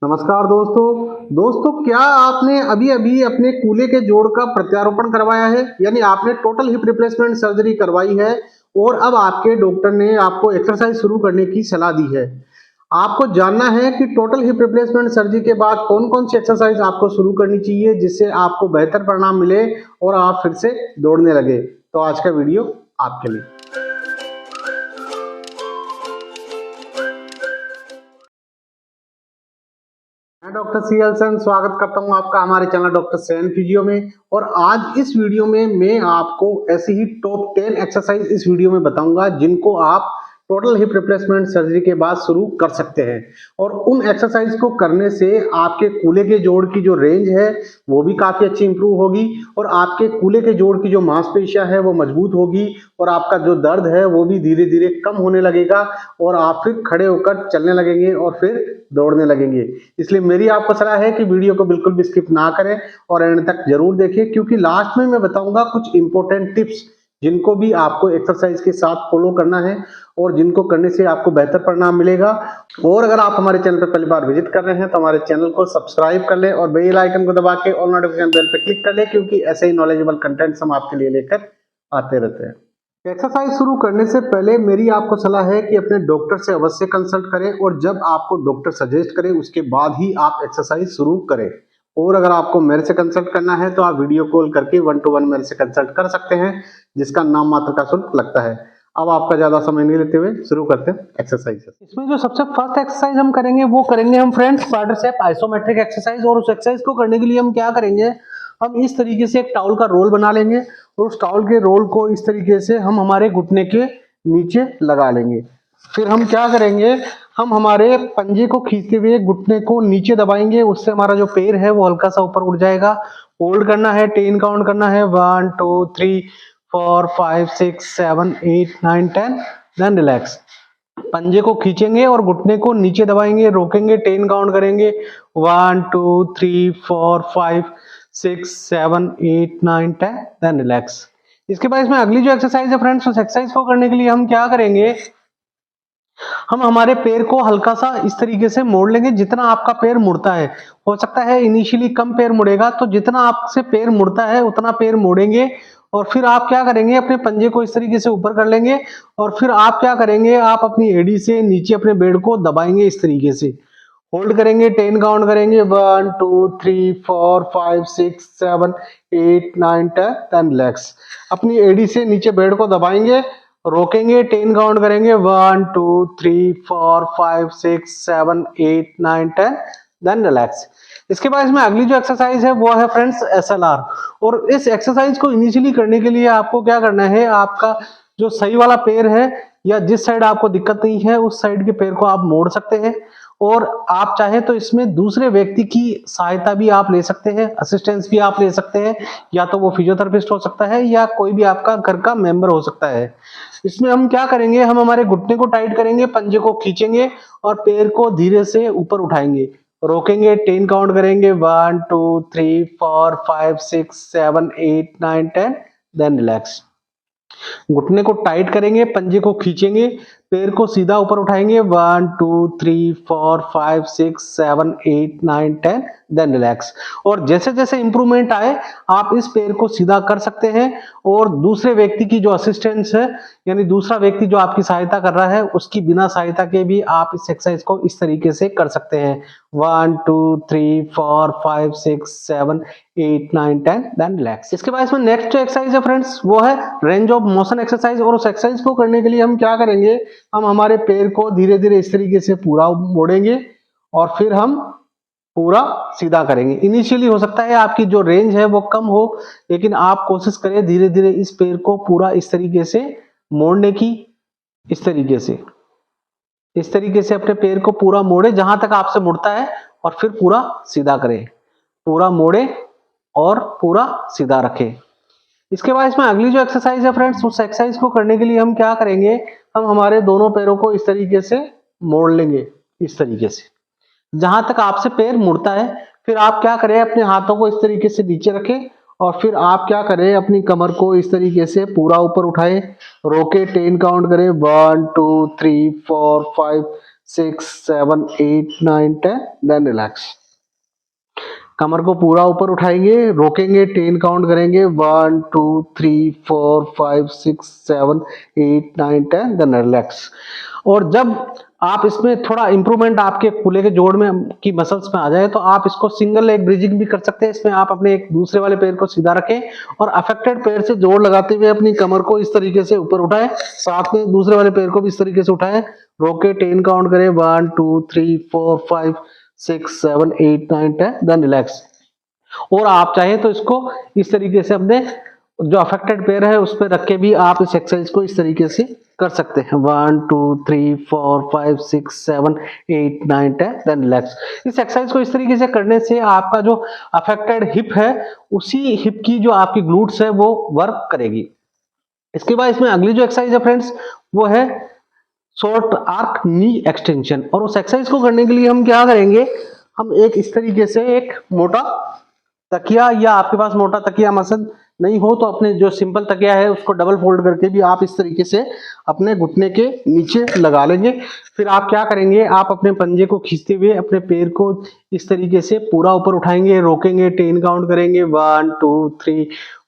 नमस्कार दोस्तों क्या आपने अभी अभी अपने कूल्हे के जोड़ का प्रत्यारोपण करवाया है, यानी आपने टोटल हिप रिप्लेसमेंट सर्जरी करवाई है और अब आपके डॉक्टर ने आपको एक्सरसाइज शुरू करने की सलाह दी है। आपको जानना है कि टोटल हिप रिप्लेसमेंट सर्जरी के बाद कौन कौन सी एक्सरसाइज आपको शुरू करनी चाहिए जिससे आपको बेहतर परिणाम मिले और आप फिर से दौड़ने लगे। तो आज का वीडियो आपके लिए। मैं डॉक्टर सीएल सेन स्वागत करता हूं आपका हमारे चैनल डॉक्टर सेन फिजियो में। और आज इस वीडियो में मैं आपको ऐसी ही टॉप 10 एक्सरसाइज इस वीडियो में बताऊंगा जिनको आप टोटल हिप रिप्लेसमेंट सर्जरी के बाद शुरू कर सकते हैं। और उन एक्सरसाइज को करने से आपके कूल्हे के जोड़ की जो रेंज है वो भी काफी अच्छी इंप्रूव होगी और आपके कूल्हे के जोड़ की जो मांसपेशियां है वो मजबूत होगी और आपका जो दर्द है वो भी धीरे धीरे कम होने लगेगा और आप फिर खड़े होकर चलने लगेंगे और फिर दौड़ने लगेंगे। इसलिए मेरी आपको सलाह है कि वीडियो को बिल्कुल भी स्किप ना करें और एंड तक जरूर देखें, क्योंकि लास्ट में मैं बताऊंगा कुछ इंपॉर्टेंट टिप्स जिनको भी आपको एक्सरसाइज के साथ फॉलो करना है और जिनको करने से आपको बेहतर परिणाम मिलेगा। और अगर आप हमारे चैनल पर पहली बार विजिट कर रहे हैं तो हमारे चैनल को सब्सक्राइब कर ले और बेल आइकन को दबा के ऑल नोटिफिकेशन बेल पर क्लिक कर ले, क्योंकि ऐसे ही नॉलेजेबल कंटेंट्स हम आपके लिए लेकर आते रहते हैं। एक्सरसाइज शुरू करने से पहले मेरी आपको सलाह है कि अपने डॉक्टर से अवश्य कंसल्ट करें और जब आपको डॉक्टर सजेस्ट करे उसके बाद ही आप एक्सरसाइज शुरू करें। और अगर आपको मेरे से कंसल्ट करना है तो आप वीडियो कॉल करके 1-to-1 मेरे से कंसल्ट कर सकते हैं, जिसका नाम मात्र का शुल्क लगता है। अब आपका ज्यादा समय नहीं लेते हुए शुरू करते हैं एक्सरसाइज। इसमें जो सबसे फर्स्ट एक्सरसाइज हम करेंगे वो करेंगे हम फ्रेंड्स क्वाड्रिसेप आइसोमेट्रिक एक्सरसाइज। और उस एक्सरसाइज को करने के लिए हम क्या करेंगे, हम इस तरीके से एक टॉवल का रोल बना लेंगे और उस टॉवल के रोल को इस तरीके से हम हमारे घुटने के नीचे लगा लेंगे। फिर हम क्या करेंगे, हम हमारे पंजे को खींचते हुए घुटने को नीचे दबाएंगे, उससे हमारा जो पैर है वो हल्का सा ऊपर उठ जाएगा। होल्ड करना है, 10 काउंट करना है, 1 2 3 4 5 6 7 8 9 10, देन रिलैक्स। पंजे को खींचेंगे और घुटने को नीचे दबाएंगे, रोकेंगे, 10 काउंट करेंगे, 1 2 3 4 5 6 7 8 9 10, देन रिलैक्स। इसके बाद इसमें अगली जो एक्सरसाइज है फ्रेंड्स, उस एक्सरसाइज को करने के लिए हम क्या करेंगे, हम हमारे पैर को हल्का सा इस तरीके से मोड़ लेंगे जितना आपका पैर मुड़ता है। हो सकता है इनिशियली कम पैर मुड़ेगा, तो जितना आपसे पैर मुड़ता है उतना पैर मोड़ेंगे और फिर आप क्या करेंगे, अपने पंजे को इस तरीके से ऊपर कर लेंगे और फिर आप क्या करेंगे, आप अपनी एड़ी से नीचे अपने बेड को दबाएंगे इस तरीके से। होल्ड करेंगे, 10 काउंट करेंगे, 1 2 3 4 5 6 7 8 9 10, देन रिलैक्स। अपनी एड़ी से नीचे बेड को दबाएंगे, रोकेंगे, 10 काउंट करेंगे, 1 2 3 4 5 6 7 8 9 10, देन रिलैक्स। इसके बाद इसमें अगली जो एक्सरसाइज है वो है फ्रेंड्स एसएलआर। और इस एक्सरसाइज को इनिशियली करने के लिए आपको क्या करना है, आपका जो सही वाला पैर है या जिस साइड आपको दिक्कत नहीं है उस साइड के पैर को आप मोड़ सकते हैं और आप चाहे तो इसमें दूसरे व्यक्ति की सहायता भी आप ले सकते हैं, असिस्टेंस भी आप ले सकते हैं, या तो वो फिजियोथेरेपिस्ट हो सकता है या कोई भी आपका घर का मेंबर हो सकता है। इसमें हम क्या करेंगे, हम हमारे घुटने को टाइट करेंगे, पंजे को खींचेंगे और पैर को धीरे से ऊपर उठाएंगे, रोकेंगे, 10 काउंट करेंगे, 1 2 3 4 5 6 7 8 9 10, देन रिलैक्स। घुटने को टाइट करेंगे, पंजे को खींचेंगे, पैर को सीधा ऊपर उठाएंगे, 1 2 3 4 5 6 7 8 9 10, देन रिलैक्स। और जैसे जैसे इंप्रूवमेंट आए आप इस पैर को सीधा कर सकते हैं और दूसरे व्यक्ति की जो असिस्टेंस है, यानी दूसरा व्यक्ति जो आपकी सहायता कर रहा है उसकी बिना सहायता के भी आप इस एक्सरसाइज को इस तरीके से कर सकते हैं, 1 2 3 4 5 6 7 8 9 10, देन रिलैक्स। इसके बाद इसमें नेक्स्ट जो एक्सरसाइज है फ्रेंड्स वो है रेंज ऑफ मोशन एक्सरसाइज। और उस एक्सरसाइज को करने के लिए हम क्या करेंगे, हम हमारे पैर को धीरे धीरे इस तरीके से पूरा मोड़ेंगे और फिर हम पूरा सीधा करेंगे। इनिशियली हो सकता है आपकी जो रेंज है वो कम हो, लेकिन आप कोशिश करें धीरे धीरे इस पैर को पूरा इस तरीके से मोड़ने की। इस तरीके से अपने पैर को पूरा मोड़े जहां तक आपसे मुड़ता है और फिर पूरा सीधा करें, पूरा मोड़े और पूरा सीधा रखें। इसके बाद इसमें अगली जो एक्सरसाइज है फ्रेंड्स, उस एक्सरसाइज को करने के लिए हम क्या करेंगे, हम हमारे दोनों पैरों को इस तरीके से मोड़ लेंगे, इस तरीके से जहां तक आपसे पैर मुड़ता है। फिर आप क्या करें, अपने हाथों को इस तरीके से नीचे रखें और फिर आप क्या करें, अपनी कमर को इस तरीके से पूरा ऊपर उठाएं, रोके, 10 काउंट करें, 1 2 3 4 5 6 7 8 9 10 देन रिलैक्स। कमर को पूरा ऊपर उठाएंगे, रोकेंगे, 10 काउंट करेंगे, 1 2 3 4 5 6 7 8 9 10 देन रिलैक्स। और जब आप इसमें थोड़ा इंप्रूवमेंट आपके कूल्हे के जोड़ में की मसल्स में आ जाए तो आप इसको सिंगल लेग ब्रिजिंग भी कर सकते हैं। इसमें आप अपने एक दूसरे वाले पैर को सीधा रखें और अफेक्टेड पैर से जोड़ लगाते हुए अपनी कमर को इस तरीके से ऊपर उठाएं, साथ में दूसरे वाले पैर को भी इस तरीके से उठाएं, रोके 10 काउंट करें, 1 2 3 4 5 6 7 8 9 10 देन रिलैक्स। और आप चाहे तो इसको इस तरीके से अपने जो अफेक्टेड पैर है उस पर रख के भी आप इस एक्सरसाइज को इस तरीके से कर सकते हैं। 1 2 3 4 5 6 7 8 9 10 देन रिलैक्स। इस एक्सरसाइज को इस तरीके से करने से आपका जो अफेक्टेड हिप है उसी हिप की जो आपकी ग्लूट्स है वो वर्क करेगी। इसके बाद इसमें अगली जो एक्सरसाइज है फ्रेंड्स वो है शॉर्ट आर्क नी एक्सटेंशन। और उस एक्सरसाइज को करने के लिए हम क्या करेंगे, हम एक इस तरीके से एक मोटा तकिया, या आपके पास मोटा तकिया मसद नहीं हो तो अपने जो सिंपल तकिया है उसको डबल फोल्ड करके भी आप इस तरीके से अपने घुटने के नीचे लगा लेंगे। फिर आप क्या करेंगे, आप अपने पंजे को खींचते हुए अपने पैर को इस तरीके से पूरा ऊपर उठाएंगे, रोकेंगे, 10 काउंट करेंगे, 1 2 3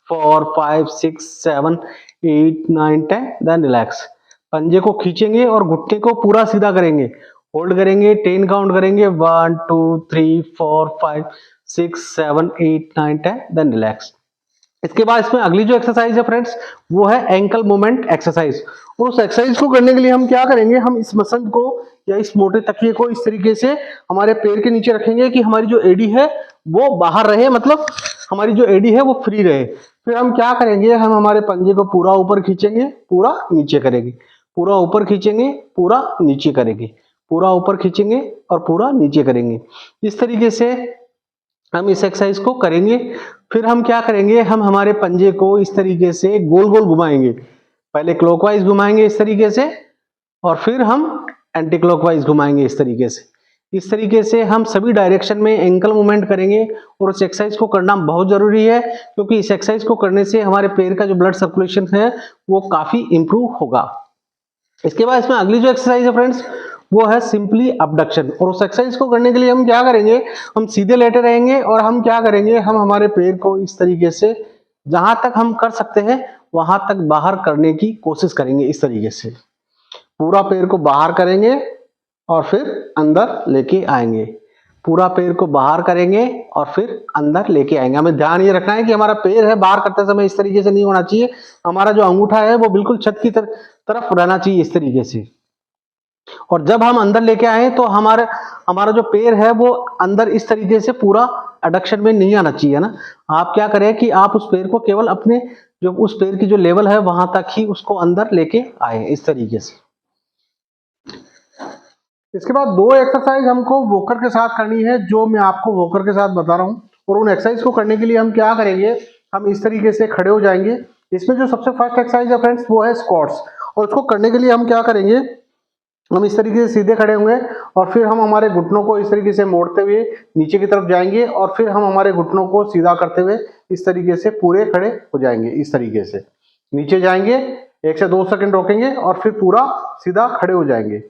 4 5 6 7 8 9 10 देन रिलैक्स। पंजे को खींचेंगे और घुटने को पूरा सीधा करेंगे, होल्ड करेंगे, 10 काउंट करेंगे, 1 2 3 4 5 6 7 8 9 10 देन रिलैक्स। इसके बाद इसमें अगली जो एक्सरसाइज है फ्रेंड्स वो है एंकल मूवमेंट एक्सरसाइज। और उस एक्सरसाइज को करने के लिए हम क्या करेंगे, हम इस मसल को या इस मोटे तकिए को इस तरीके से हमारे पैर के नीचे रखेंगे कि हमारी जो एडी है वो बाहर रहे, मतलब हमारी जो एडी है वो फ्री रहे। फिर हम क्या करेंगे, हम हमारे पंजे को पूरा ऊपर खींचेंगे, पूरा नीचे करेंगे, पूरा ऊपर खींचेंगे, पूरा नीचे करेंगे, पूरा ऊपर खींचेंगे और पूरा नीचे करेंगे। इस तरीके से हम इस एक्सरसाइज को करेंगे। फिर हम क्या करेंगे, हम हमारे पंजे को इस तरीके से गोल गोल घुमाएंगे, पहले क्लॉकवाइज घुमाएंगे इस तरीके से और फिर हम एंटी क्लॉकवाइज घुमाएंगे इस तरीके से। इस तरीके से हम सभी डायरेक्शन में एंकल मूवमेंट करेंगे। और उस एक्सरसाइज को करना बहुत जरूरी है क्योंकि इस एक्सरसाइज को करने से हमारे पैर का जो ब्लड सर्कुलेशन है वो काफी इंप्रूव होगा। इसके बाद इसमें अगली जो एक्सरसाइज है फ्रेंड्स वो है सिंपली अबडक्शन। और उस एक्सरसाइज को करने के लिए हम क्या करेंगे, हम सीधे लेटे रहेंगे और हम क्या करेंगे, हम हमारे पैर को इस तरीके से जहां तक हम कर सकते हैं वहां तक बाहर करने की कोशिश करेंगे। इस तरीके से पूरा पैर को बाहर करेंगे और फिर अंदर लेके आएंगे, पूरा पैर को बाहर करेंगे और फिर अंदर लेके आएंगे। हमें ध्यान ये रखना है कि हमारा पैर है बाहर करते समय इस तरीके से नहीं होना चाहिए, हमारा जो अंगूठा है वो बिल्कुल छत की तरफ रहना चाहिए इस तरीके से। और जब हम अंदर लेके आए तो हमारा जो पैर है वो अंदर इस तरीके से पूरा एडक्शन में नहीं आना चाहिए ना। आप क्या करें कि आप उस पैर को केवल अपने जो उस पैर की जो लेवल है वहां तक ही उसको अंदर लेके आए इस तरीके से। इसके बाद दो एक्सरसाइज हमको वॉकर के साथ करनी है जो मैं आपको वॉकर के साथ बता रहा हूँ। और उन एक्सरसाइज को करने के लिए हम क्या करेंगे, हम इस तरीके से खड़े हो जाएंगे। इसमें जो सबसे फर्स्ट एक्सरसाइज है फ्रेंड्स वो है स्क्वाट्स। और इसको करने के लिए हम क्या करेंगे, हम इस तरीके से सीधे खड़े होंगे और फिर हम हमारे घुटनों को इस तरीके से मोड़ते हुए नीचे की तरफ जाएंगे और फिर हम हमारे घुटनों को सीधा करते हुए इस तरीके से पूरे खड़े हो जाएंगे। इस तरीके से नीचे जाएंगे, 1 से 2 सेकंड रोकेंगे और फिर पूरा सीधा खड़े हो जाएंगे।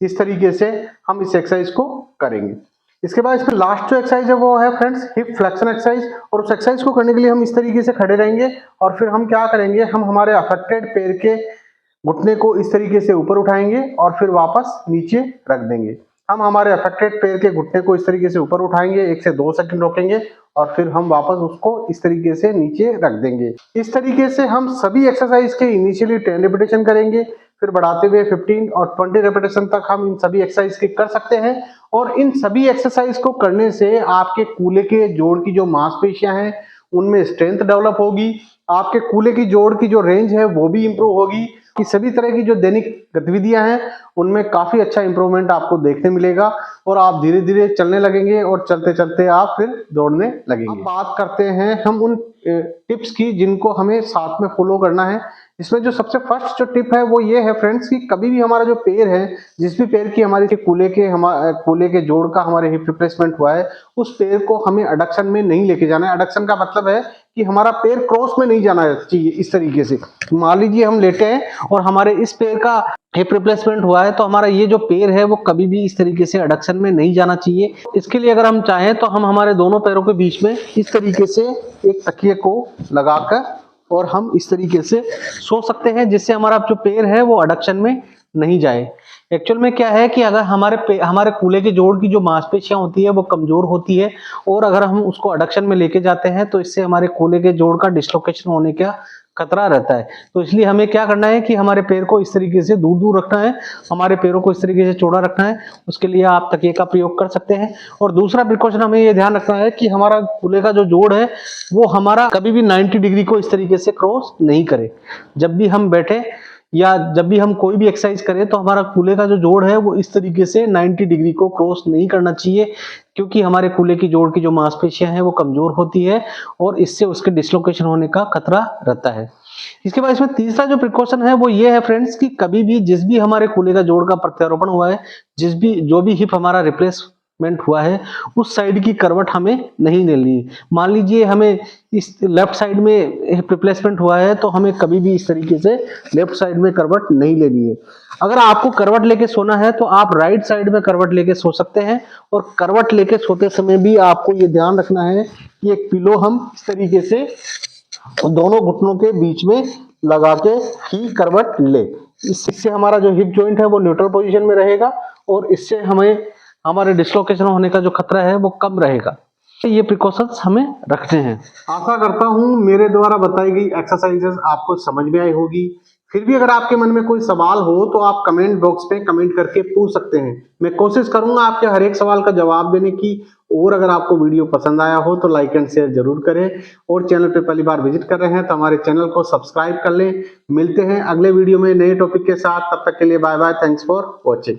इस तरीके से हम इस एक्सरसाइज को करेंगे। इसके बाद इसमें लास्ट जो एक्सरसाइज है वो है फ्रेंड्स हिप फ्लेक्शन एक्सरसाइज। और उस एक्सरसाइज को करने के लिए हम इस तरीके से खड़े रहेंगे और फिर हम क्या करेंगे, हम हमारे अफेक्टेड पैर के घुटने को इस तरीके से ऊपर उठाएंगे और फिर वापस नीचे रख देंगे। हम हमारे अफेक्टेड पैर के घुटने को इस तरीके से ऊपर उठाएंगे, 1 से 2 सेकंड रोकेंगे और फिर हम वापस उसको इस तरीके से नीचे रख देंगे। इस तरीके से हम सभी एक्सरसाइज के इनिशियली 10 रेपिटेशन करेंगे, फिर बढ़ाते हुए 15 और 20 रेपिटेशन तक हम इन सभी एक्सरसाइज के कर सकते हैं। और इन सभी एक्सरसाइज को करने से आपके कूल्हे के जोड़ की जो मांसपेशियां हैं उनमें स्ट्रेंथ डेवलप होगी, आपके कूल्हे की जोड़ की जो रेंज है वो भी इंप्रूव होगी, कि सभी तरह की जो दैनिक गतिविधियां हैं उनमें काफी अच्छा इंप्रूवमेंट आपको देखने मिलेगा और आप धीरे धीरे चलने लगेंगे और चलते चलते आप फिर दौड़ने लगेंगे। अब बात करते हैं हम उन टिप्स की जिनको हमें साथ में फॉलो करना है। इसमें जो सबसे फर्स्ट जो टिप है वो ये है फ्रेंड्स कि कभी भी हमारा जो पैर है, जिस भी पैर की हमारी कूल्हे के जोड़ का हमारे हिप रिप्लेसमेंट हुआ है, उस पैर को हमें एडक्शन में नहीं लेके जाना है। एडक्शन का मतलब है कि हमारा पैर क्रॉस में नहीं जाना चाहिए इस तरीके से। मान लीजिए हम लेटे हैं और हमारे इस पैर का हिप रिप्लेसमेंट हुआ है, तो हमारा ये जो पैर है वो कभी भी इस तरीके से एडक्शन में नहीं जाना चाहिए। इसके लिए अगर हम चाहें तो हम हमारे दोनों पैरों के बीच में इस तरीके से एक तकिए को लगाकर और हम इस तरीके से सो सकते हैं, जिससे हमारा जो पैर है वो एडक्शन में नहीं जाए। एक्चुअल में क्या है कि अगर हमारे कूल्हे के जोड़ की जो मांसपेशियां होती है वो कमजोर होती है, और अगर हम उसको एडक्शन में लेके जाते हैं तो इससे हमारे कूल्हे के जोड़ का डिसलोकेशन होने का खतरा रहता है। तो इसलिए हमें क्या करना है कि हमारे पैर को इस तरीके से दूर दूर रखना है, हमारे पैरों को इस तरीके से चौड़ा रखना है। उसके लिए आप तकिए का प्रयोग कर सकते हैं। और दूसरा प्रिकॉशन हमें ये ध्यान रखना है कि हमारा कूल्हे का जो जोड़ है वो हमारा कभी भी 90 डिग्री को इस तरीके से क्रॉस नहीं करे। जब भी हम बैठे या जब भी हम कोई भी एक्सरसाइज करें तो हमारा कूल्हे का जो जोड़ है वो इस तरीके से 90 डिग्री को क्रॉस नहीं करना चाहिए, क्योंकि हमारे कूल्हे की जोड़ की जो मांसपेशियां हैं वो कमजोर होती है और इससे उसके डिसलोकेशन होने का खतरा रहता है। इसके बाद इसमें तीसरा जो प्रिकॉशन है वो ये है फ्रेंड्स कि कभी भी जिस भी हमारे कूल्हे का जोड़ का प्रत्यारोपण हुआ है, जो भी हिप हमारा रिप्लेसमेंट हुआ है, उस साइड की करवट हमें नहीं लेनी है। मान लीजिए हमें इस लेफ्ट साइड में हिप रिप्लेसमेंट हुआ है तो हमें कभी भी इस तरीके से लेफ्ट साइड में करवट नहीं लेनी है। अगर आपको करवट लेके सोना है तो आप राइट साइड में करवट लेके सो सकते हैं। और करवट लेके सोते समय भी आपको ये ध्यान रखना है कि एक पिलो हम इस तरीके से दोनों घुटनों के बीच में लगा के ही करवट ले। इससे हमारा जो हिप जॉइंट है वो न्यूट्रल पोजीशन में रहेगा और इससे हमें हमारे डिसलोकेशन होने का जो खतरा है वो कम रहेगा। ये प्रिकॉशंस हमें रखने हैं। आशा करता हूँ मेरे द्वारा बताई गई एक्सरसाइजेस आपको समझ में आई होगी। फिर भी अगर आपके मन में कोई सवाल हो तो आप कमेंट बॉक्स में कमेंट करके पूछ सकते हैं। मैं कोशिश करूंगा आपके हर एक सवाल का जवाब देने की। और अगर आपको वीडियो पसंद आया हो तो लाइक एंड शेयर जरूर करें, और चैनल पे पहली बार विजिट कर रहे हैं तो हमारे चैनल को सब्सक्राइब कर लें। मिलते हैं अगले वीडियो में नए टॉपिक के साथ, तब तक के लिए bye bye, thanks for watching.